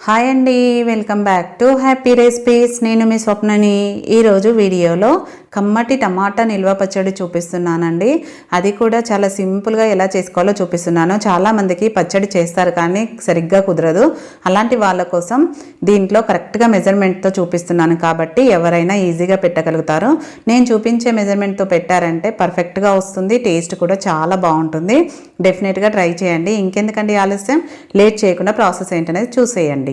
Hi అండి, welcome back to happy recipes. నేను మీ స్వప్నని. ఈరోజు వీడియోలో కమ్మటి టమాటా నిల్వ పచ్చడి చూపిస్తున్నానండి. అది కూడా చాలా సింపుల్గా ఎలా చేసుకోవాలో చూపిస్తున్నాను. చాలామందికి పచ్చడి చేస్తారు కానీ సరిగ్గా కుదరదు. అలాంటి వాళ్ళ కోసం దీంట్లో కరెక్ట్గా మెజర్మెంట్తో చూపిస్తున్నాను కాబట్టి ఎవరైనా ఈజీగా పెట్టగలుగుతారు. నేను చూపించే మెజర్మెంట్తో పెట్టారంటే పర్ఫెక్ట్గా వస్తుంది. టేస్ట్ కూడా చాలా బాగుంటుంది. డెఫినెట్గా ట్రై చేయండి. ఇంకెందుకండి ఆలస్యం, లేట్ చేయకుండా ప్రాసెస్ ఏంటనేది చూసేయండి.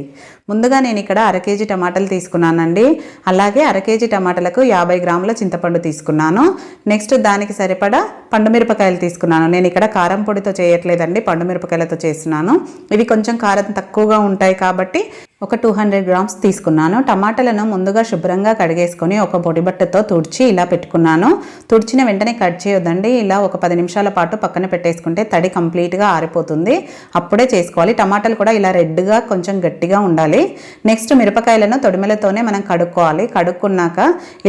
ముందుగా నేను ఇక్కడ 1/2 కేజీ టమాటాలు తీసుకున్నానండి. అలాగే 1/2 కేజీ టమాటాలకు 50 గ్రాముల చింతపండు తీసుకున్నాను. నెక్స్ట్ దానికి సరిపడా పండుమిరపకాయలు తీసుకున్నాను. నేను ఇక్కడ కారం పొడితో చేయట్లేదండి, పండుమిరపకాయలతో చేస్తున్నాను. ఇవి కొంచెం కారం తక్కువగా ఉంటాయి కాబట్టి ఒక 200 గ్రామ్స్ తీసుకున్నాను. టమాటాలను ముందుగా శుభ్రంగా కడిగేసుకొని ఒక పొడి బట్టతో తుడిచి ఇలా పెట్టుకున్నాను. తుడిచిన వెంటనే కట్ చేయొద్దండి. ఇలా ఒక 10 నిమిషాల పాటు పక్కన పెట్టేసుకుంటే తడి కంప్లీట్గా ఆరిపోతుంది. అప్పుడే చేసుకోవాలి. టమాటాలు కూడా ఇలా రెడ్గా కొంచెం గట్టిగా ఉండాలి. నెక్స్ట్ మిరపకాయలను తొడిమెలతోనే మనం కడుక్కోవాలి. కడుక్కున్నాక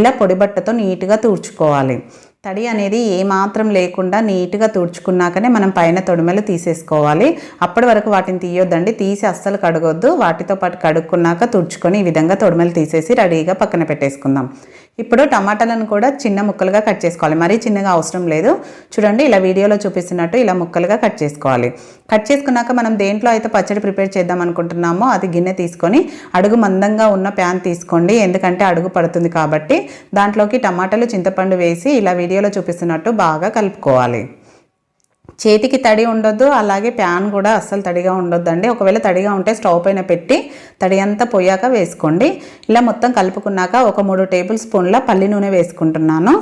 ఇలా పొడి బట్టతో నీట్గా తుడుచుకోవాలి. తడి అనేది ఏమాత్రం లేకుండా నీట్గా తుడుచుకున్నాకనే మనం పైన తొడిమెలు తీసేసుకోవాలి. అప్పటి వరకు వాటిని తీయొద్దండి, తీసి అస్సలు కడగొద్దు. వాటితో పాటు కడుక్కున్నాక తుడుచుకొని ఈ విధంగా తొడిమెలు తీసేసి రెడీగా పక్కన పెట్టేసుకుందాం. ఇప్పుడు టమాటాలను కూడా చిన్న ముక్కలుగా కట్ చేసుకోవాలి. మరీ చిన్నగా అవసరం లేదు. చూడండి, ఇలా వీడియోలో చూపిస్తున్నట్టు ఇలా ముక్కలుగా కట్ చేసుకోవాలి. కట్ చేసుకున్నాక మనం దేంట్లో అయితే పచ్చడి ప్రిపేర్ చేద్దాం అనుకుంటున్నామో అది గిన్నె తీసుకొని అడుగు మందంగా ఉన్న ప్యాన్ తీసుకోండి. ఎందుకంటే అడుగు పడుతుంది కాబట్టి దాంట్లోకి టమాటాలు, చింతపండు వేసి ఇలా వీడియోలో చూపిస్తున్నట్టు బాగా కలుపుకోవాలి. చేతికి తడి ఉండొద్దు, అలాగే ప్యాన్ కూడా అస్సలు తడిగా ఉండొద్దండి. ఒకవేళ తడిగా ఉంటే స్టవ్ పైన పెట్టి తడి అంతా పోయాక వేసుకోండి. ఇలా మొత్తం కలుపుకున్నాక ఒక 3 టేబుల్ స్పూన్ల పల్లి నూనె వేసుకుంటున్నాను.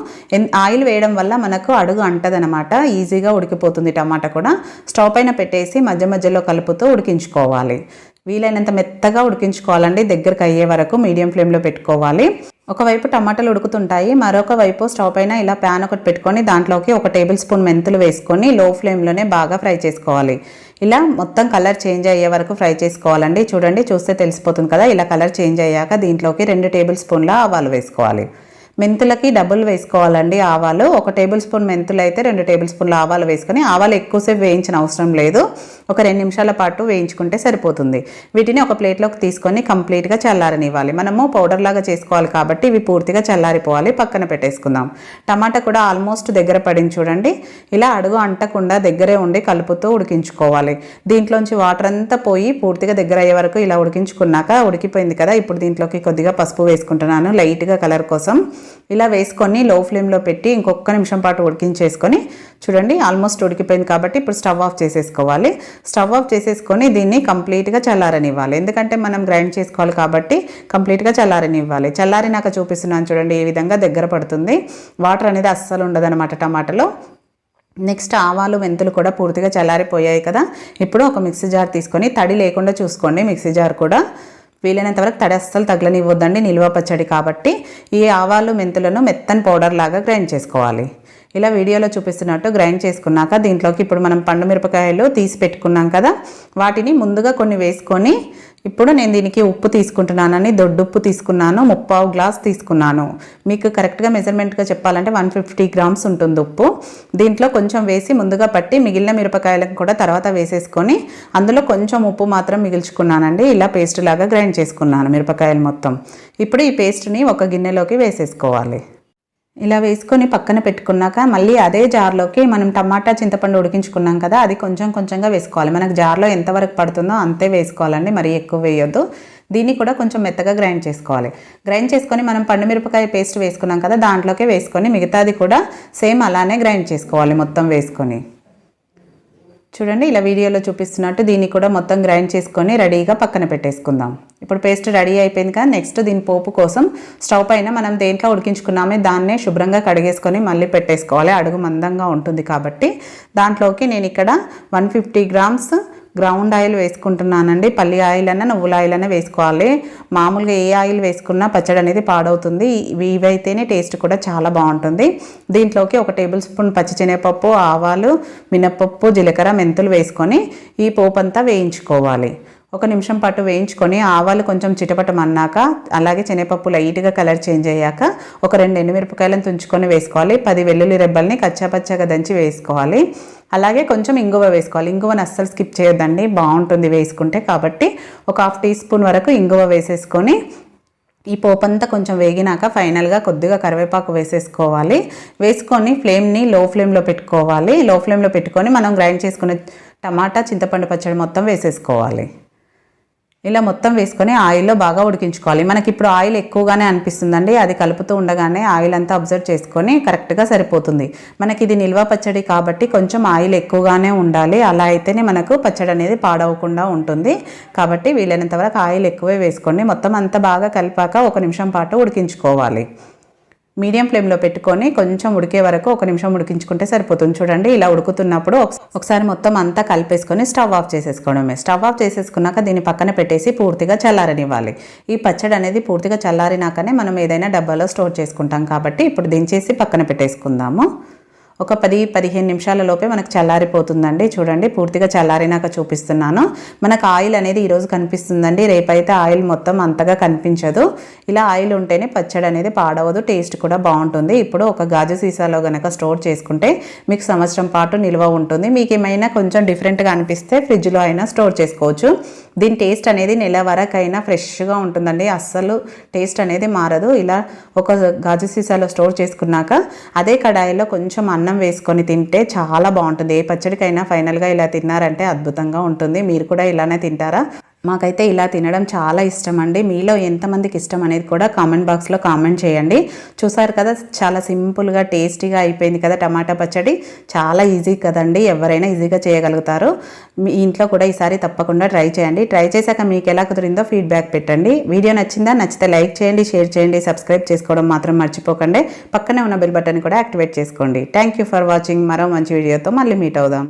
ఆయిల్ వేయడం వల్ల మనకు అడుగు అంటదనమాట, ఈజీగా ఉడికిపోతుంది. టమాటా కూడా స్టవ్ పైన పెట్టేసి మధ్య మధ్యలో కలుపుతూ ఉడికించుకోవాలి. వీలైనంత మెత్తగా ఉడికించుకోవాలండి. దగ్గరకు అయ్యే వరకు మీడియం ఫ్లేమ్లో పెట్టుకోవాలి. ఒకవైపు టమాటాలు ఉడుకుతుంటాయి, మరొక వైపు స్టవ్ పైన ఇలా ప్యాన్ ఒకటి పెట్టుకొని దాంట్లోకి 1 టేబుల్ స్పూన్ మెంతులు వేసుకొని లో ఫ్లేమ్లోనే బాగా ఫ్రై చేసుకోవాలి. ఇలా మొత్తం కలర్ చేంజ్ అయ్యే వరకు ఫ్రై చేసుకోవాలండి. చూడండి, చూస్తే తెలిసిపోతుంది కదా. ఇలా కలర్ చేంజ్ అయ్యాక దీంట్లోకి 2 టేబుల్ స్పూన్ల ఆవాలు వేసుకోవాలి. మెంతులకి డబుల్ వేసుకోవాలండి ఆవాలు. 1 టేబుల్ స్పూన్ మెంతులు అయితే 2 టేబుల్ స్పూన్ల ఆవాలు వేసుకొని, ఆవాలు ఎక్కువసేపు వేయించిన అవసరం లేదు, ఒక 2 నిమిషాల పాటు వేయించుకుంటే సరిపోతుంది. వీటిని ఒక ప్లేట్లోకి తీసుకొని కంప్లీట్గా చల్లారనివ్వాలి. మనము పౌడర్ లాగా చేసుకోవాలి కాబట్టి ఇవి పూర్తిగా చల్లారిపోవాలి. పక్కన పెట్టేసుకుందాం. టమాటా కూడా ఆల్మోస్ట్ దగ్గర పడింది. చూడండి, ఇలా అడుగు అంటకుండా దగ్గరే ఉండి కలుపుతూ ఉడికించుకోవాలి. దీంట్లోంచి వాటర్ అంతా పోయి పూర్తిగా దగ్గర అయ్యే వరకు ఇలా ఉడికించుకున్నాక ఉడికిపోయింది కదా. ఇప్పుడు దీంట్లోకి కొద్దిగా పసుపు వేసుకుంటున్నాను లైట్గా కలర్ కోసం. ఇలా వేసుకొని లో ఫ్లేమ్లో పెట్టి ఇంకొక నిమిషం పాటు ఉడికించేసుకొని, చూడండి ఆల్మోస్ట్ ఉడికిపోయింది కాబట్టి ఇప్పుడు స్టవ్ ఆఫ్ చేసేసుకోవాలి. స్టవ్ ఆఫ్ చేసేసుకొని దీన్ని కంప్లీట్గా చల్లారనివ్వాలి. ఎందుకంటే మనం గ్రైండ్ చేసుకోవాలి కాబట్టి కంప్లీట్గా చల్లారనివ్వాలి. చల్లారినాక చూపిస్తున్నాను చూడండి, ఈ విధంగా దగ్గర పడుతుంది. వాటర్ అనేది అస్సలు ఉండదన్నమాట టమాటాలో. నెక్స్ట్ ఆవాలు, మెంతులు కూడా పూర్తిగా చల్లారిపోయాయి కదా. ఇప్పుడు ఒక మిక్సీ జార్ తీసుకొని తడి లేకుండా చూసుకోండి. మిక్సీ జార్ కూడా వీలైనంత వరకు తడి అస్సలు తగలనివ్వద్దండి, నిల్వ పచ్చడి కాబట్టి. ఈ ఆవాలు, మెంతులను మెత్తని పౌడర్ లాగా గ్రైండ్ చేసుకోవాలి. ఇలా వీడియోలో చూపిస్తున్నట్టు గ్రైండ్ చేసుకున్నాక దీంట్లోకి ఇప్పుడు మనం పండు మిరపకాయలు తీసి పెట్టుకున్నాం కదా, వాటిని ముందుగా కొన్ని వేసుకొని, ఇప్పుడు నేను దీనికి ఉప్పు తీసుకుంటున్నానని దొడ్డుప్పు తీసుకున్నాను. 3/4 గ్లాస్ తీసుకున్నాను. మీకు కరెక్ట్గా మెజర్మెంట్గా చెప్పాలంటే 150 గ్రామ్స్ ఉంటుంది ఉప్పు. దీంట్లో కొంచెం వేసి ముందుగా పట్టి మిగిలిన మిరపకాయలకు కూడా తర్వాత వేసేసుకొని అందులో కొంచెం ఉప్పు మాత్రం మిగిల్చుకున్నానండి. ఇలా పేస్ట్ లాగా గ్రైండ్ చేసుకున్నాను మిరపకాయలు మొత్తం. ఇప్పుడు ఈ పేస్ట్ని ఒక గిన్నెలోకి వేసేసుకోవాలి. ఇలా వేసుకొని పక్కన పెట్టుకున్నాక మళ్ళీ అదే జార్లోకి మనం టమాటా, చింతపండు ఉడికించుకున్నాం కదా, అది కొంచెం కొంచెంగా వేసుకోవాలి. మనకు జార్లో ఎంతవరకు పడుతుందో అంతే వేసుకోవాలండి, మరీ ఎక్కువ వేయొద్దు. దీన్ని కూడా కొంచెం మెత్తగా గ్రైండ్ చేసుకోవాలి. గ్రైండ్ చేసుకొని మనం పండుమిరపకాయ పేస్ట్ వేసుకున్నాం కదా, దాంట్లోకే వేసుకొని మిగతాది కూడా సేమ్ అలానే గ్రైండ్ చేసుకోవాలి మొత్తం వేసుకొని. చూడండి, ఇలా వీడియోలో చూపిస్తున్నట్టు దీన్ని కూడా మొత్తం గ్రైండ్ చేసుకొని రెడీగా పక్కన పెట్టేసుకుందాం. ఇప్పుడు పేస్ట్ రెడీ అయిపోయింది కదా. నెక్స్ట్ దీని పోపు కోసం స్టవ్ పైన మనం దేంట్లో ఉడికించుకున్నామే దాన్నే శుభ్రంగా కడిగేసుకొని మళ్ళీ పెట్టేసుకోవాలి. అడుగు మందంగా ఉంటుంది కాబట్టి దాంట్లోకి నేను ఇక్కడ 150 గ్రామ్స్ గ్రౌండ్ ఆయిల్ వేసుకుంటున్నానండి. పల్లి ఆయిల్ అన్న నువ్వుల ఆయిల్ అన్న వేసుకోవాలి. మామూలుగా ఏ ఆయిల్ వేసుకున్నా పచ్చడి అనేది పాడవుతుంది. ఇవైతేనే టేస్ట్ కూడా చాలా బాగుంటుంది. దీంట్లోకి 1 టేబుల్ స్పూన్ పచ్చిశనగపప్పు, ఆవాలు, మినపప్పు, జీలకర్ర, మెంతులు వేసుకొని ఈ పోపు అంతా వేయించుకోవాలి. ఒక నిమిషం పాటు వేయించుకొని ఆవాలు కొంచెం చిటపటమన్నాక అలాగే శనగపప్పు లైట్గా కలర్ చేంజ్ అయ్యాక ఒక 2 ఎండుమిరపకాయలను తుంచుకొని వేసుకోవాలి. 10 వెల్లుల్లి రెబ్బల్ని కచ్చాపచ్చాగా దంచి వేసుకోవాలి. అలాగే కొంచెం ఇంగువ వేసుకోవాలి. ఇంగువను అస్సలు స్కిప్ చేయొద్దండి, బాగుంటుంది వేసుకుంటే. కాబట్టి ఒక 1/2 టీ స్పూన్ వరకు ఇంగువ వేసేసుకొని ఈ పోపంతా కొంచెం వేగినాక ఫైనల్గా కొద్దిగా కరివేపాకు వేసేసుకోవాలి. వేసుకొని ఫ్లేమ్ని లో ఫ్లేమ్లో పెట్టుకోవాలి. లో ఫ్లేమ్లో పెట్టుకొని మనం గ్రైండ్ చేసుకున్న టమాటా చింతపండు పచ్చడి మొత్తం వేసేసుకోవాలి. ఇలా మొత్తం వేసుకొని ఆయిల్లో బాగా ఉడికించుకోవాలి. మనకి ఇప్పుడు ఆయిల్ ఎక్కువగానే అనిపిస్తుందండి, అది కలుపుతూ ఉండగానే ఆయిల్ అంతా అబ్జర్వ్ చేసుకొని కరెక్ట్గా సరిపోతుంది. మనకి ఇది నిల్వ పచ్చడి కాబట్టి కొంచెం ఆయిల్ ఎక్కువగానే ఉండాలి, అలా అయితేనే మనకు పచ్చడి అనేది పాడవకుండా ఉంటుంది. కాబట్టి వీలైనంత వరకు ఆయిల్ ఎక్కువే వేసుకోండి. మొత్తం అంతా బాగా కలిపాక 1 నిమిషం పాటు ఉడికించుకోవాలి. మీడియం ఫ్లేమ్లో పెట్టుకొని కొంచెం ఉడికే వరకు 1 నిమిషం ఉడికించుకుంటే సరిపోతుంది. చూడండి, ఇలా ఉడుకుతున్నప్పుడు ఒకసారి మొత్తం అంతా కలిపేసుకొని స్టవ్ ఆఫ్ చేసేసుకోవడమే. స్టవ్ ఆఫ్ చేసేసుకున్నాక దీన్ని పక్కన పెట్టేసి పూర్తిగా చల్లారనివ్వాలి. ఈ పచ్చడి అనేది పూర్తిగా చల్లారినాకనే మనం ఏదైనా డబ్బాలో స్టోర్ చేసుకుంటాం కాబట్టి ఇప్పుడు దించేసి పక్కన పెట్టేసుకుందాము. ఒక 10-15 నిమిషాల లోపే మనకు చల్లారిపోతుందండి. చూడండి, పూర్తిగా చల్లారినాక చూపిస్తున్నాను. మనకు ఆయిల్ అనేది ఈరోజు కనిపిస్తుందండి, రేపైతే ఆయిల్ మొత్తం అంతగా కనిపించదు. ఇలా ఆయిల్ ఉంటేనే పచ్చడి అనేది పాడవదు, టేస్ట్ కూడా బాగుంటుంది. ఇప్పుడు ఒక గాజు సీసాలో కనుక స్టోర్ చేసుకుంటే మీకు సంవత్సరం పాటు నిల్వ ఉంటుంది. మీకు ఏమైనా కొంచెం డిఫరెంట్గా అనిపిస్తే ఫ్రిడ్జ్లో అయినా స్టోర్ చేసుకోవచ్చు. దీని టేస్ట్ అనేది నెల వరకైనా ఫ్రెష్గా ఉంటుందండి, అస్సలు టేస్ట్ అనేది మారదు. ఇలా ఒక గాజు సీసాలో స్టోర్ చేసుకున్నాక అదే కడాయిలో కొంచెం అన్నం వేసుకొని తింటే చాలా బాగుంటుంది. ఏ పచ్చడికైనా ఫైనల్గా ఇలా తిన్నారంటే అద్భుతంగా ఉంటుంది. మీరు కూడా ఇలానే తింటారా? మాకైతే ఇలా తినడం చాలా ఇష్టం అండి. మీలో ఎంతమందికి ఇష్టం అనేది కూడా కామెంట్ బాక్స్లో కామెంట్ చేయండి. చూసారు కదా, చాలా సింపుల్గా టేస్టీగా అయిపోయింది కదా టమాటా పచ్చడి. చాలా ఈజీ కదండి, ఎవరైనా ఈజీగా చేయగలుగుతారు. మీ ఇంట్లో కూడా ఈసారి తప్పకుండా ట్రై చేయండి. ట్రై చేశాక మీకు ఎలా కుదిరిందో ఫీడ్బ్యాక్ పెట్టండి. వీడియో నచ్చిందా? నచ్చితే లైక్ చేయండి, షేర్ చేయండి, సబ్స్క్రైబ్ చేసుకోవడం మాత్రం మర్చిపోకండి. పక్కనే ఉన్న బెల్ బటన్ కూడా యాక్టివేట్ చేసుకోండి. Thank you for watching. మరో మంచి వీడియోతో మళ్ళీ మీట్ అవుదాం.